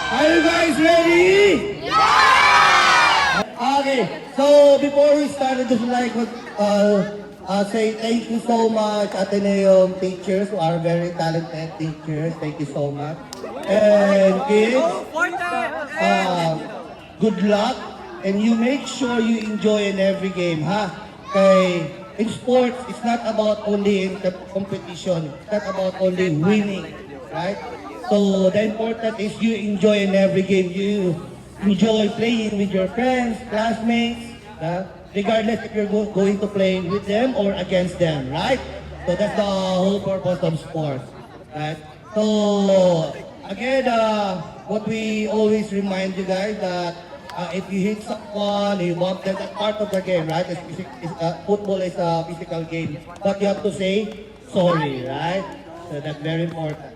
Are you guys ready? Okay, so before we start, I just like to say thank you so much, Ateneum teachers who are very talented teachers. Thank you so much. And kids, good luck. And you make sure you enjoy in every game, ha? Okay, in sports, it's not about only in the competition. It's not about only winning, right? So the important is you enjoy in every game. You enjoy playing with your friends, classmates, regardless if you're going to play with them or against them, right? So that's the whole purpose of sports, right? So again, what we always remind you guys that if you hit someone, you bump them, that's part of the game, right? Football is a physical game, but you have to say sorry, right? So that's very important.